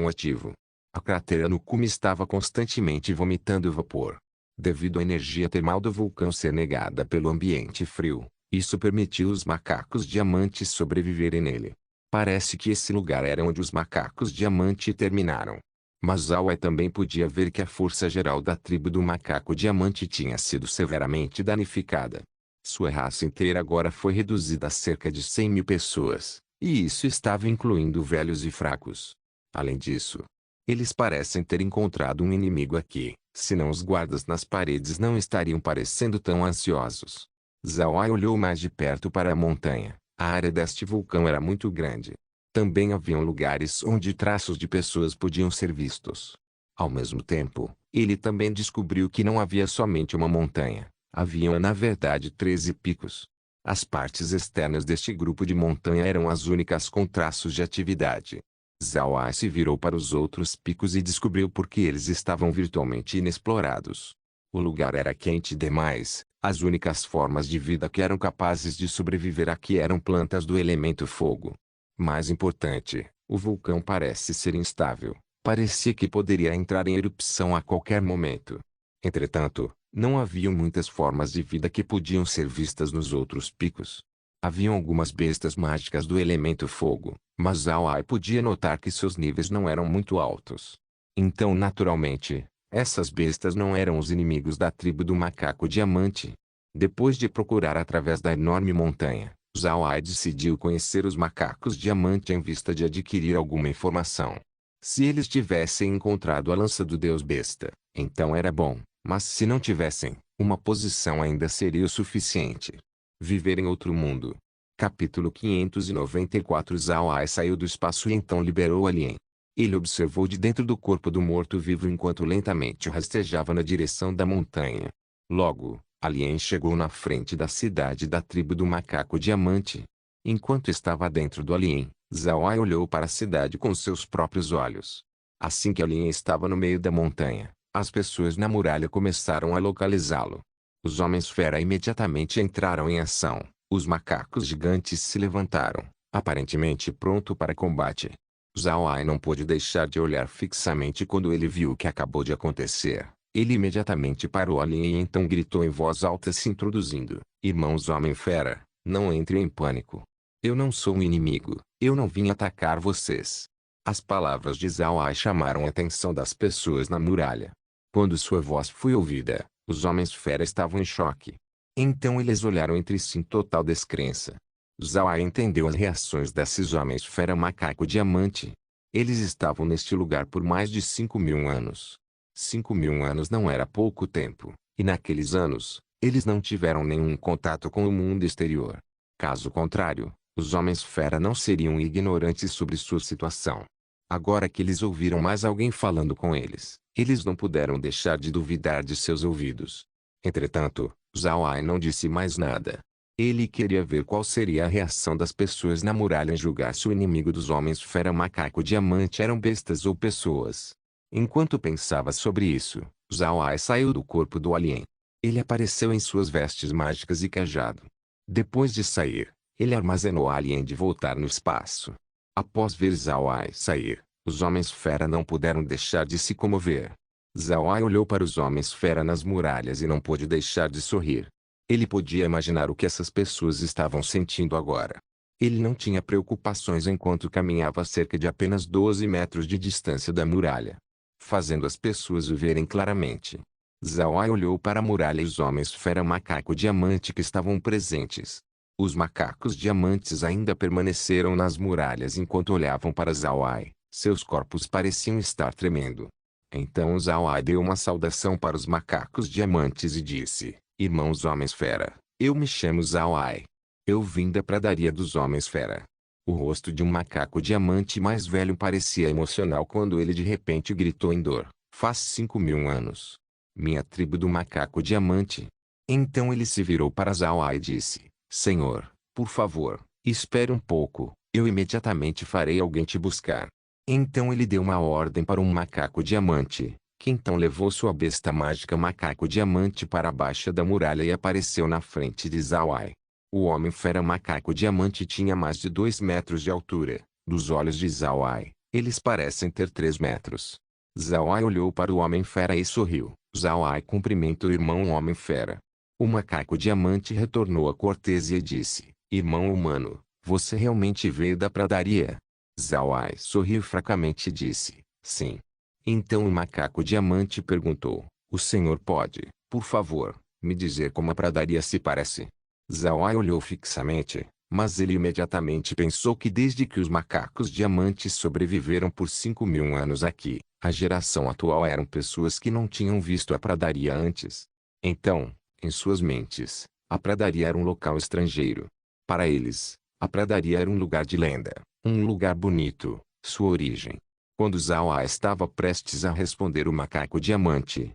ativo. A cratera no cume estava constantemente vomitando vapor. Devido à energia termal do vulcão ser negada pelo ambiente frio, isso permitiu os macacos diamantes sobreviverem nele. Parece que esse lugar era onde os macacos diamante terminaram. Mas Zawai também podia ver que a força geral da tribo do macaco diamante tinha sido severamente danificada. Sua raça inteira agora foi reduzida a cerca de 100.000 pessoas, e isso estava incluindo velhos e fracos. Além disso, eles parecem ter encontrado um inimigo aqui, senão os guardas nas paredes não estariam parecendo tão ansiosos. Zawai olhou mais de perto para a montanha. A área deste vulcão era muito grande. Também haviam lugares onde traços de pessoas podiam ser vistos. Ao mesmo tempo, ele também descobriu que não havia somente uma montanha. Haviam na verdade 13 picos. As partes externas deste grupo de montanha eram as únicas com traços de atividade. Zawai se virou para os outros picos e descobriu por que eles estavam virtualmente inexplorados. O lugar era quente demais. As únicas formas de vida que eram capazes de sobreviver aqui eram plantas do elemento fogo. Mais importante, o vulcão parece ser instável. Parecia que poderia entrar em erupção a qualquer momento. Entretanto, não haviam muitas formas de vida que podiam ser vistas nos outros picos. Haviam algumas bestas mágicas do elemento fogo, mas Zawai podia notar que seus níveis não eram muito altos. Então naturalmente, essas bestas não eram os inimigos da tribo do macaco diamante. Depois de procurar através da enorme montanha, Zawai decidiu conhecer os macacos diamante em vista de adquirir alguma informação. Se eles tivessem encontrado a lança do deus besta, então era bom, mas se não tivessem, uma posição ainda seria o suficiente. Viver em outro mundo. Capítulo 594. Zawai saiu do espaço e então liberou Alien. Ele observou de dentro do corpo do morto-vivo enquanto lentamente rastejava na direção da montanha. Logo, Alien chegou na frente da cidade da tribo do macaco diamante. Enquanto estava dentro do Alien, Zawai olhou para a cidade com seus próprios olhos. Assim que Alien estava no meio da montanha, as pessoas na muralha começaram a localizá-lo. Os homens-fera imediatamente entraram em ação. Os macacos gigantes se levantaram, aparentemente pronto para combate. Zawai não pôde deixar de olhar fixamente quando ele viu o que acabou de acontecer. Ele imediatamente parou ali e então gritou em voz alta se introduzindo. Irmãos Homem-Fera, não entrem em pânico. Eu não sou um inimigo, eu não vim atacar vocês. As palavras de Zawai chamaram a atenção das pessoas na muralha. Quando sua voz foi ouvida, os Homens-Fera estavam em choque. Então eles olharam entre si em total descrença. Zawai entendeu as reações desses Homens-Fera macaco diamante. Eles estavam neste lugar por mais de 5.000 anos. 5.000 anos não era pouco tempo, e naqueles anos, eles não tiveram nenhum contato com o mundo exterior. Caso contrário, os Homens-Fera não seriam ignorantes sobre sua situação. Agora que eles ouviram mais alguém falando com eles não puderam deixar de duvidar de seus ouvidos. Entretanto, Zawai não disse mais nada. Ele queria ver qual seria a reação das pessoas na muralha em julgar se o inimigo dos Homens-Fera macaco diamante eram bestas ou pessoas. Enquanto pensava sobre isso, Zawai saiu do corpo do alien. Ele apareceu em suas vestes mágicas e cajado. Depois de sair, ele armazenou a alien de voltar no espaço. Após ver Zawai sair, os Homens-Fera não puderam deixar de se comover. Zawai olhou para os Homens-Fera nas muralhas e não pôde deixar de sorrir. Ele podia imaginar o que essas pessoas estavam sentindo agora. Ele não tinha preocupações enquanto caminhava a cerca de apenas 12 metros de distância da muralha, fazendo as pessoas o verem claramente. Zawai olhou para a muralha e os Homens-Fera macaco diamante que estavam presentes. Os macacos diamantes ainda permaneceram nas muralhas enquanto olhavam para Zawai. Seus corpos pareciam estar tremendo. Então Zawai deu uma saudação para os macacos diamantes e disse: Irmãos Homens-Fera, eu me chamo Zawai. Eu vim da pradaria dos Homens-Fera. O rosto de um macaco diamante mais velho parecia emocional quando ele de repente gritou em dor. Faz 5.000 anos. Minha tribo do macaco diamante. Então ele se virou para Zawai e disse: Senhor, por favor, espere um pouco, eu imediatamente farei alguém te buscar. Então ele deu uma ordem para um macaco diamante, que então levou sua besta mágica macaco diamante para a baixa da muralha e apareceu na frente de Zawai. O Homem-Fera Macaco Diamante tinha mais de 2 metros de altura. Dos olhos de Zhao Ai, eles parecem ter 3 metros. Zhao Ai olhou para o Homem-Fera e sorriu. Zhao Ai cumprimenta o irmão Homem-Fera. O Macaco Diamante retornou a cortesia e disse: Irmão humano, você realmente veio da pradaria? Zhao Ai sorriu fracamente e disse: Sim. Então o Macaco Diamante perguntou: O senhor pode, por favor, me dizer como a pradaria se parece? Zhao Ai olhou fixamente, mas ele imediatamente pensou que desde que os macacos diamantes sobreviveram por 5.000 anos aqui, a geração atual eram pessoas que não tinham visto a pradaria antes. Então, em suas mentes, a pradaria era um local estrangeiro. Para eles, a pradaria era um lugar de lenda, um lugar bonito, sua origem. Quando Zhao Ai estava prestes a responder o macaco diamante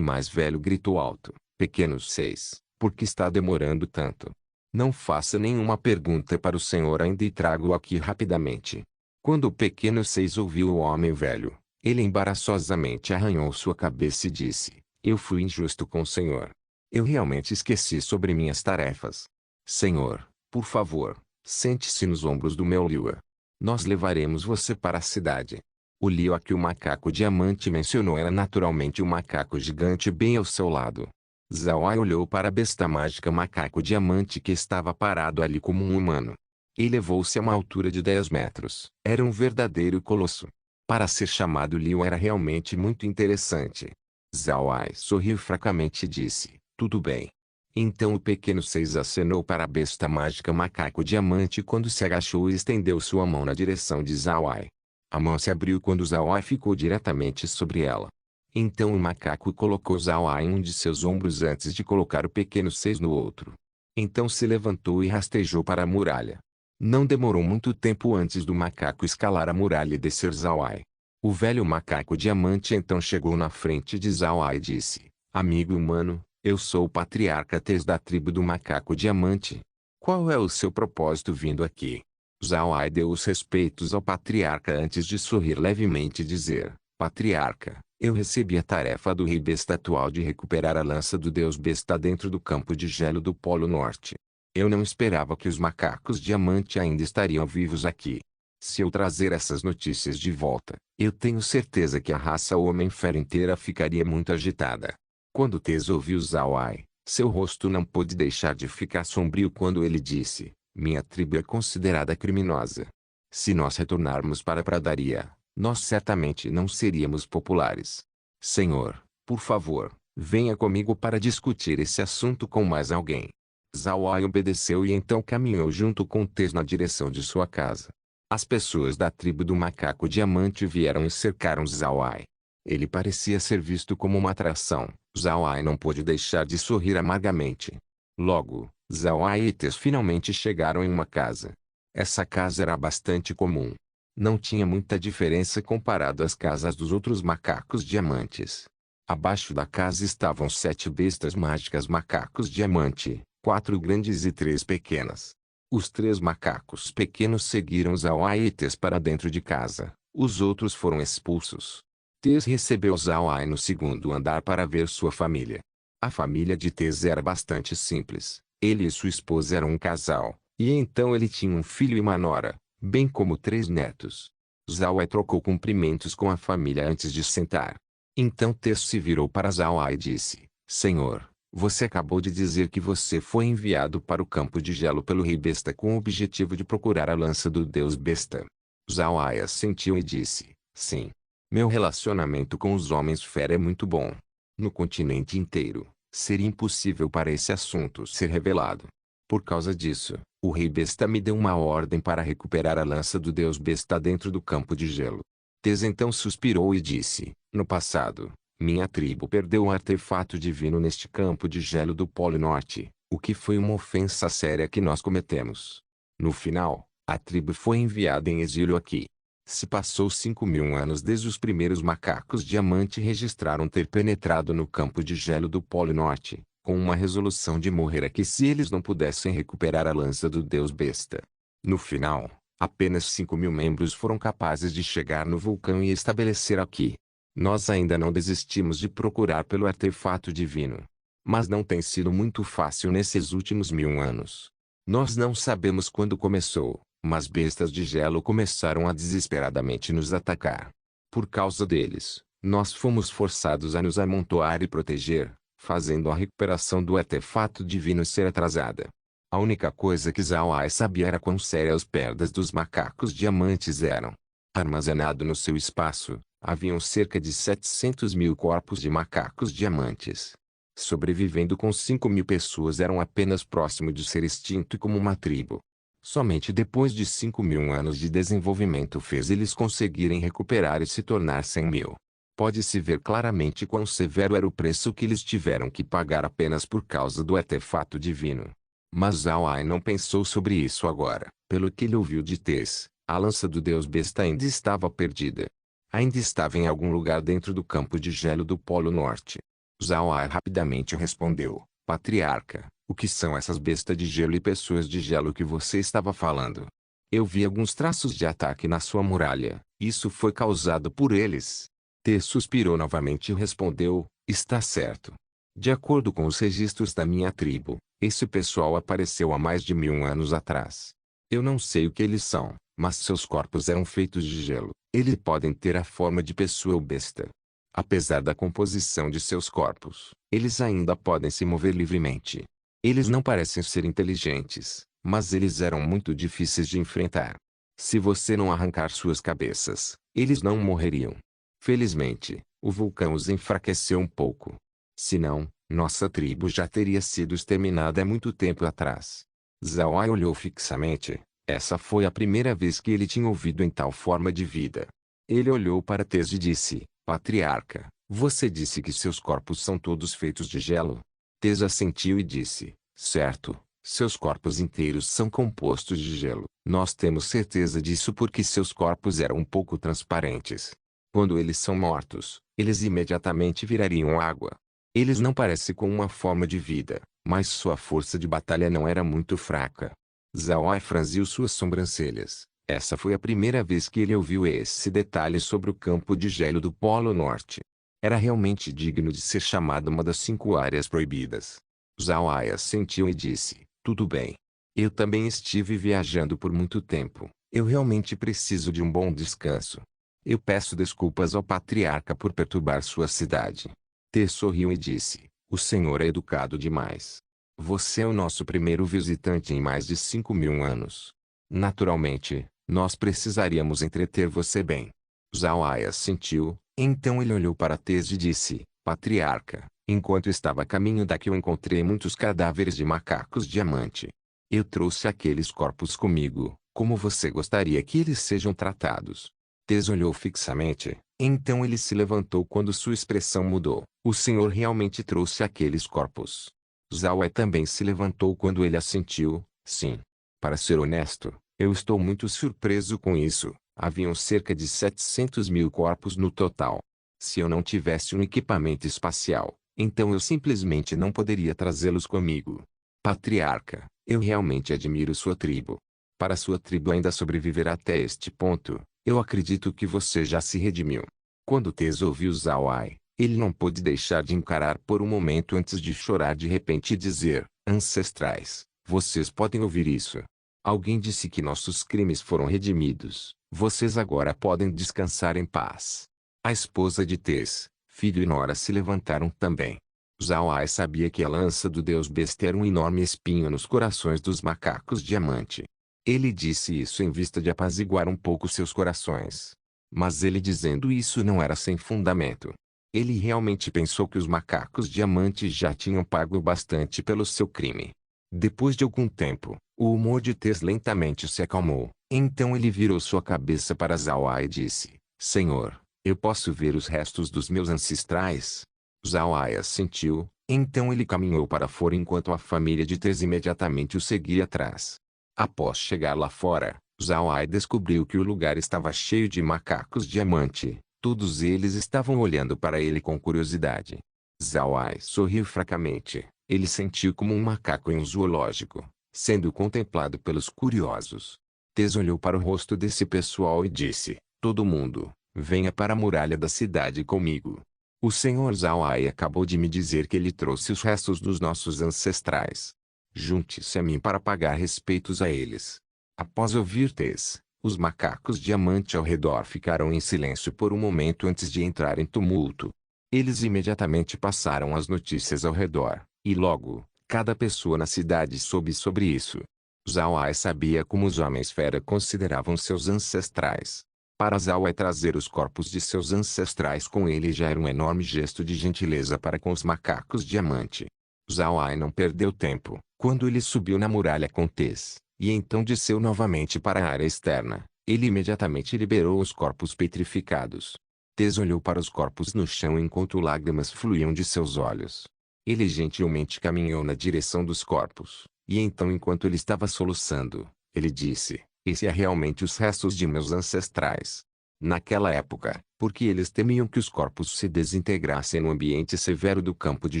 mais velho gritou alto: Pequeno 6, por que está demorando tanto? Não faça nenhuma pergunta para o senhor ainda e trago-o aqui rapidamente. Quando o pequeno 6 ouviu o homem velho, ele embaraçosamente arranhou sua cabeça e disse: Eu fui injusto com o senhor. Eu realmente esqueci sobre minhas tarefas. Senhor, por favor, sente-se nos ombros do meu Liua. Nós levaremos você para a cidade. O Liua que o macaco diamante mencionou era naturalmente um macaco gigante bem ao seu lado. Zhao Ai olhou para a besta mágica macaco diamante que estava parado ali como um humano. Elevou-se a uma altura de 10 metros. Era um verdadeiro colosso. Para ser chamado Liu era realmente muito interessante. Zhao Ai sorriu fracamente e disse: Tudo bem. Então o pequeno 6 acenou para a besta mágica macaco diamante quando se agachou e estendeu sua mão na direção de Zhao Ai. A mão se abriu quando Zhao Ai ficou diretamente sobre ela. Então o macaco colocou Zhao Ai em um de seus ombros antes de colocar o pequeno 6 no outro. Então se levantou e rastejou para a muralha. Não demorou muito tempo antes do macaco escalar a muralha e descer Zhao Ai. O velho macaco diamante então chegou na frente de Zhao Ai e disse: Amigo humano, eu sou o patriarca Tez da tribo do macaco diamante. Qual é o seu propósito vindo aqui? Zhao Ai deu os respeitos ao patriarca antes de sorrir levemente e dizer: Patriarca, eu recebi a tarefa do rei besta atual de recuperar a lança do deus besta dentro do campo de gelo do Polo Norte. Eu não esperava que os macacos diamante ainda estariam vivos aqui. Se eu trazer essas notícias de volta, eu tenho certeza que a raça Homem-Fera inteira ficaria muito agitada. Quando Tez ouviu Zhao Ai, seu rosto não pôde deixar de ficar sombrio quando ele disse: Minha tribo é considerada criminosa. Se nós retornarmos para a pradaria, nós certamente não seríamos populares. Senhor, por favor, venha comigo para discutir esse assunto com mais alguém. Zhao Ai obedeceu e então caminhou junto com Tez na direção de sua casa. As pessoas da tribo do macaco diamante vieram e cercaram Zhao Ai. Ele parecia ser visto como uma atração. Zhao Ai não pôde deixar de sorrir amargamente. Logo, Zhao Ai e Tez finalmente chegaram em uma casa. Essa casa era bastante comum. Não tinha muita diferença comparado às casas dos outros macacos diamantes. Abaixo da casa estavam 7 bestas mágicas macacos diamante, 4 grandes e 3 pequenas. Os 3 macacos pequenos seguiram Zhao Ai e Tez para dentro de casa. Os outros foram expulsos. Tez recebeu Zhao Ai no segundo andar para ver sua família. A família de Tez era bastante simples. Ele e sua esposa eram um casal, e então ele tinha um filho e uma nora, bem como 3 netos. Zhao Ai trocou cumprimentos com a família antes de sentar. Então Tez se virou para Zhao Ai e disse: Senhor, você acabou de dizer que você foi enviado para o campo de gelo pelo rei besta com o objetivo de procurar a lança do deus besta. Zhao Ai assentiu e disse: Sim. Meu relacionamento com os homens-fera é muito bom. No continente inteiro, seria impossível para esse assunto ser revelado. Por causa disso, o rei besta me deu uma ordem para recuperar a lança do deus besta dentro do campo de gelo. Tez então suspirou e disse: No passado, minha tribo perdeu um artefato divino neste campo de gelo do Polo Norte, o que foi uma ofensa séria que nós cometemos. No final, a tribo foi enviada em exílio aqui. Se passou 5.000 anos desde os primeiros macacos diamante registraram ter penetrado no campo de gelo do Polo Norte, com uma resolução de morrer aqui se eles não pudessem recuperar a lança do deus besta. No final, apenas 5.000 membros foram capazes de chegar no vulcão e estabelecer aqui. Nós ainda não desistimos de procurar pelo artefato divino. Mas não tem sido muito fácil nesses últimos 1000 anos. Nós não sabemos quando começou, mas bestas de gelo começaram a desesperadamente nos atacar. Por causa deles, nós fomos forçados a nos amontoar e proteger, fazendo a recuperação do artefato divino ser atrasada. A única coisa que Zhao Ai sabia era quão sérias as perdas dos macacos diamantes eram. Armazenado no seu espaço, haviam cerca de 700.000 corpos de macacos diamantes. Sobrevivendo com 5.000 pessoas eram apenas próximo de ser extinto como uma tribo. Somente depois de 5.000 anos de desenvolvimento fez eles conseguirem recuperar e se tornar 100.000. Pode-se ver claramente quão severo era o preço que eles tiveram que pagar apenas por causa do artefato divino. Mas Zhao Ai não pensou sobre isso agora. Pelo que ele ouviu de Tez, a lança do deus besta ainda estava perdida. Ainda estava em algum lugar dentro do campo de gelo do Polo Norte. Zhao Ai rapidamente respondeu: Patriarca, o que são essas bestas de gelo e pessoas de gelo que você estava falando? Eu vi alguns traços de ataque na sua muralha. Isso foi causado por eles. Tez suspirou novamente e respondeu: Está certo. De acordo com os registros da minha tribo, esse pessoal apareceu há mais de 1000 anos atrás. Eu não sei o que eles são, mas seus corpos eram feitos de gelo. Eles podem ter a forma de pessoa ou besta. Apesar da composição de seus corpos, eles ainda podem se mover livremente. Eles não parecem ser inteligentes, mas eles eram muito difíceis de enfrentar. Se você não arrancar suas cabeças, eles não morreriam. Felizmente, o vulcão os enfraqueceu um pouco. Senão, nossa tribo já teria sido exterminada há muito tempo atrás. Zhao Ai olhou fixamente. Essa foi a primeira vez que ele tinha ouvido em tal forma de vida. Ele olhou para Tez e disse: Patriarca, você disse que seus corpos são todos feitos de gelo? Tez assentiu e disse: Certo, seus corpos inteiros são compostos de gelo. Nós temos certeza disso porque seus corpos eram um pouco transparentes. Quando eles são mortos, eles imediatamente virariam água. Eles não parecem com uma forma de vida, mas sua força de batalha não era muito fraca. Zhao Ai franziu suas sobrancelhas. Essa foi a primeira vez que ele ouviu esse detalhe sobre o campo de gelo do Polo Norte. Era realmente digno de ser chamado uma das 5 áreas proibidas. Zhao Ai assentiu e disse: Tudo bem. Eu também estive viajando por muito tempo. Eu realmente preciso de um bom descanso. Eu peço desculpas ao patriarca por perturbar sua cidade. Tez sorriu e disse: O senhor é educado demais. Você é o nosso primeiro visitante em mais de 5.000 anos. Naturalmente, nós precisaríamos entreter você bem. Zhao Ai assentiu, então ele olhou para Tez e disse: Patriarca, enquanto estava a caminho daqui eu encontrei muitos cadáveres de macacos diamante. Eu trouxe aqueles corpos comigo. Como você gostaria que eles sejam tratados? Tez olhou fixamente, então ele se levantou quando sua expressão mudou. O senhor realmente trouxe aqueles corpos? Zhao Ai também se levantou quando ele assentiu: Sim. Para ser honesto, eu estou muito surpreso com isso. Haviam cerca de 700.000 corpos no total. Se eu não tivesse um equipamento espacial, então eu simplesmente não poderia trazê-los comigo. Patriarca, eu realmente admiro sua tribo. Para sua tribo ainda sobreviver até este ponto, eu acredito que você já se redimiu. Quando Tez ouviu Zhao Ai, ele não pôde deixar de encarar por um momento antes de chorar de repente e dizer: Ancestrais, vocês podem ouvir isso. Alguém disse que nossos crimes foram redimidos. Vocês agora podem descansar em paz. A esposa de Tez, filho e nora se levantaram também. Zhao Ai sabia que a lança do deus besta era um enorme espinho nos corações dos macacos diamante. Ele disse isso em vista de apaziguar um pouco seus corações. Mas ele dizendo isso não era sem fundamento. Ele realmente pensou que os macacos diamantes já tinham pago bastante pelo seu crime. Depois de algum tempo, o humor de Tez lentamente se acalmou. Então ele virou sua cabeça para Zhao Ai e disse: Senhor, eu posso ver os restos dos meus ancestrais? Zhao Ai assentiu, então ele caminhou para fora enquanto a família de Tez imediatamente o seguia atrás. Após chegar lá fora, Zhao Ai descobriu que o lugar estava cheio de macacos diamante. Todos eles estavam olhando para ele com curiosidade. Zhao Ai sorriu fracamente. Ele sentiu como um macaco em um zoológico, sendo contemplado pelos curiosos. Tez olhou para o rosto desse pessoal e disse: Todo mundo, venha para a muralha da cidade comigo. O Sr. Zawai acabou de me dizer que ele trouxe os restos dos nossos ancestrais. Junte-se a mim para pagar respeitos a eles. Após ouvir Tess, os macacos diamante ao redor ficaram em silêncio por um momento antes de entrar em tumulto. Eles imediatamente passaram as notícias ao redor, e logo, cada pessoa na cidade soube sobre isso. Zawai sabia como os homens-fera consideravam seus ancestrais. Para Zawai trazer os corpos de seus ancestrais com ele já era um enorme gesto de gentileza para com os macacos diamante. Zawai não perdeu tempo. Quando ele subiu na muralha com Tess, e então desceu novamente para a área externa, ele imediatamente liberou os corpos petrificados. Tess olhou para os corpos no chão enquanto lágrimas fluíam de seus olhos. Ele gentilmente caminhou na direção dos corpos, e então enquanto ele estava soluçando, ele disse: "Esse é realmente os restos de meus ancestrais." Naquela época, porque eles temiam que os corpos se desintegrassem no ambiente severo do campo de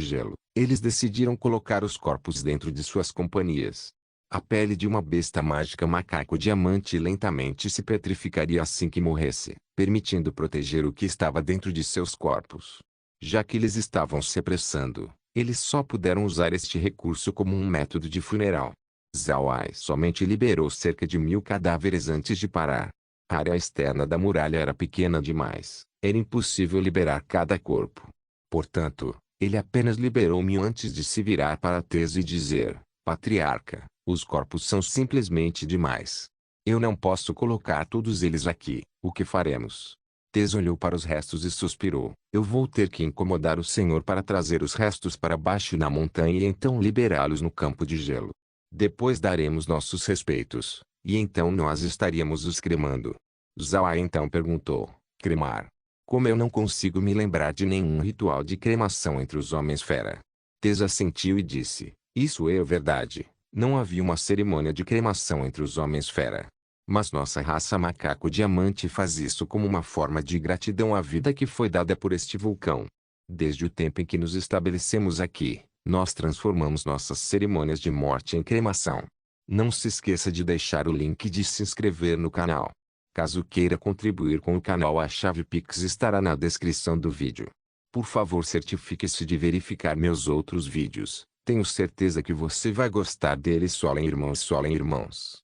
gelo, eles decidiram colocar os corpos dentro de suas companhias. A pele de uma besta mágica macaco diamante lentamente se petrificaria assim que morresse, permitindo proteger o que estava dentro de seus corpos. Já que eles estavam se apressando, eles só puderam usar este recurso como um método de funeral. Zawai somente liberou cerca de 1000 cadáveres antes de parar. A área externa da muralha era pequena demais, era impossível liberar cada corpo. Portanto, ele apenas liberou 1000 antes de se virar para Tess e dizer: "Patriarca, os corpos são simplesmente demais. Eu não posso colocar todos eles aqui, o que faremos?" Tess olhou para os restos e suspirou: "Eu vou ter que incomodar o Senhor para trazer os restos para baixo na montanha e então liberá-los no campo de gelo. Depois daremos nossos respeitos, e então nós estaríamos os cremando." Zawai então perguntou: "Cremar? Como eu não consigo me lembrar de nenhum ritual de cremação entre os homens-fera." Tess assentiu e disse: "Isso é verdade, não havia uma cerimônia de cremação entre os homens-fera. Mas nossa raça macaco diamante faz isso como uma forma de gratidão à vida que foi dada por este vulcão. Desde o tempo em que nos estabelecemos aqui, nós transformamos nossas cerimônias de morte em cremação." Não se esqueça de deixar o link de se inscrever no canal. Caso queira contribuir com o canal, a chave Pix estará na descrição do vídeo. Por favor, certifique-se de verificar meus outros vídeos. Tenho certeza que você vai gostar deles. Solen irmãos, Solen irmãos.